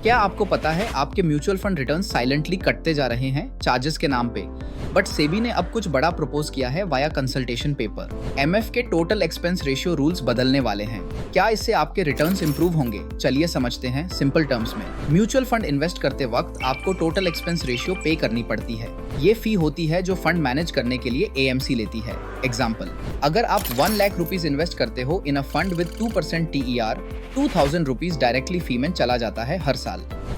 क्या आपको पता है आपके म्यूचुअल फंड रिटर्न साइलेंटली कटते जा रहे हैं चार्जेस के नाम पे? बट सेबी ने अब कुछ बड़ा प्रपोज किया है वाया कंसल्टेशन पेपर। एमएफ के टोटल एक्सपेंस रेशियो रूल्स बदलने वाले हैं। क्या इससे आपके रिटर्न्स इंप्रूव होंगे? चलिए समझते हैं सिंपल टर्म्स में। म्यूचुअल फंड इन्वेस्ट करते वक्त आपको टोटल एक्सपेंस रेशियो पे करनी पड़ती है। ये फी होती है जो फंड मैनेज करने के लिए एएमसी लेती है। एग्जाम्पल, अगर आप 1 लाख रुपीज इन्वेस्ट करते हो in a fund with 2% TER, 2000 rupees directly fee में चला जाता है हर साल।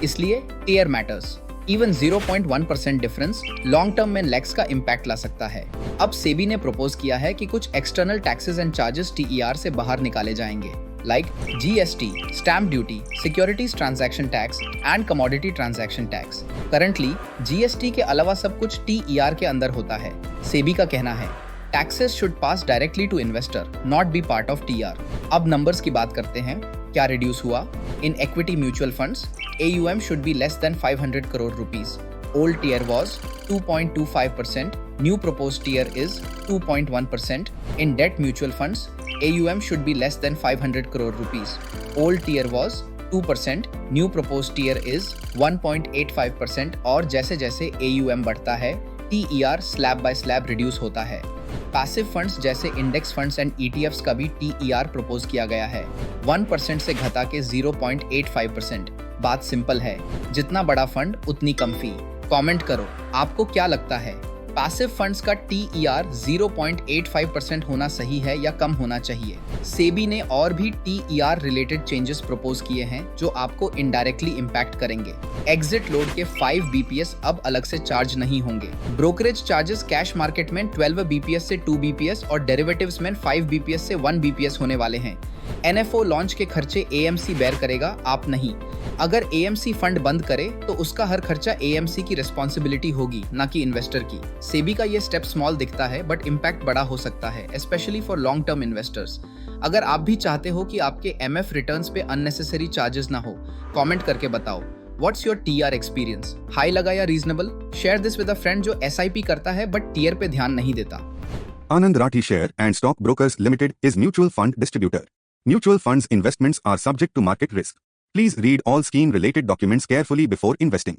इसलिए TER matters. Even 0.1% difference long term में लैक्स का इम्पैक्ट ला सकता है। अब सेबी ने प्रपोज किया है कि कुछ external taxes and charges TER से बाहर निकाले जाएंगे, like GST, stamp duty, securities transaction tax and commodity transaction tax. Currently GST के अलावा सब कुछ TER के अंदर होता है। सेबी का कहना है taxes should pass directly to investor, not be part of TR। अब नंबर्स की बात करते हैं। क्या रिड्यूस हुआ? In equity mutual funds AUM should be less than 500 crore rupees. Old tier was 2.25%. New proposed tier is 2.1%. In debt mutual funds, AUM should be less than 500 crore rupees. Old tier was 2%. New proposed tier is 1.85%. और जैसे जैसे AUM बढ़ता है, TER slab by slab reduce होता है। Passive funds जैसे index funds and ETFs का भी TER प्रपोज किया गया है, 1% से घटा के 0.85%। बात सिंपल है, जितना बड़ा फंड उतनी कम फी। कमेंट करो, आपको क्या लगता है? पैसिव फंड्स का TER 0.85% होना सही है या कम होना चाहिए? सेबी ने और भी TER रिलेटेड चेंजेस प्रपोज किए हैं जो आपको इनडायरेक्टली इम्पैक्ट करेंगे। एग्जिट लोड के 5 BPS अब अलग से चार्ज नहीं होंगे। ब्रोकरेज चार्जेस कैश मार्केट में 12 BPS से 2 BPS और डेरिवेटिव्स में 5 BPS से 1 BPS होने वाले हैं। NFO लॉन्च के खर्चे AMC बेयर करेगा, आप नहीं। अगर AMC फंड बंद करे तो उसका हर खर्चा AMC की रिस्पॉन्सिबिलिटी होगी, ना कि इन्वेस्टर की। सेबी का ये स्टेप स्मॉल दिखता है बट इम्पैक्ट बड़ा हो सकता है, specially for long term investors. अगर आप भी चाहते हो कि आपके MF रिटर्न्स पे अननेसेसरी चार्जेस ना हो, कमेंट करके बताओ। What's your TR experience? High लगा या reasonable? Share this with a friend जो SIP करता है बट टीयर पे ध्यान नहीं देता। Anand Rathi Share and Stock Brokers Limited is mutual fund distributor. Mutual funds investments are subject to market risk. Please read all scheme related documents carefully before investing.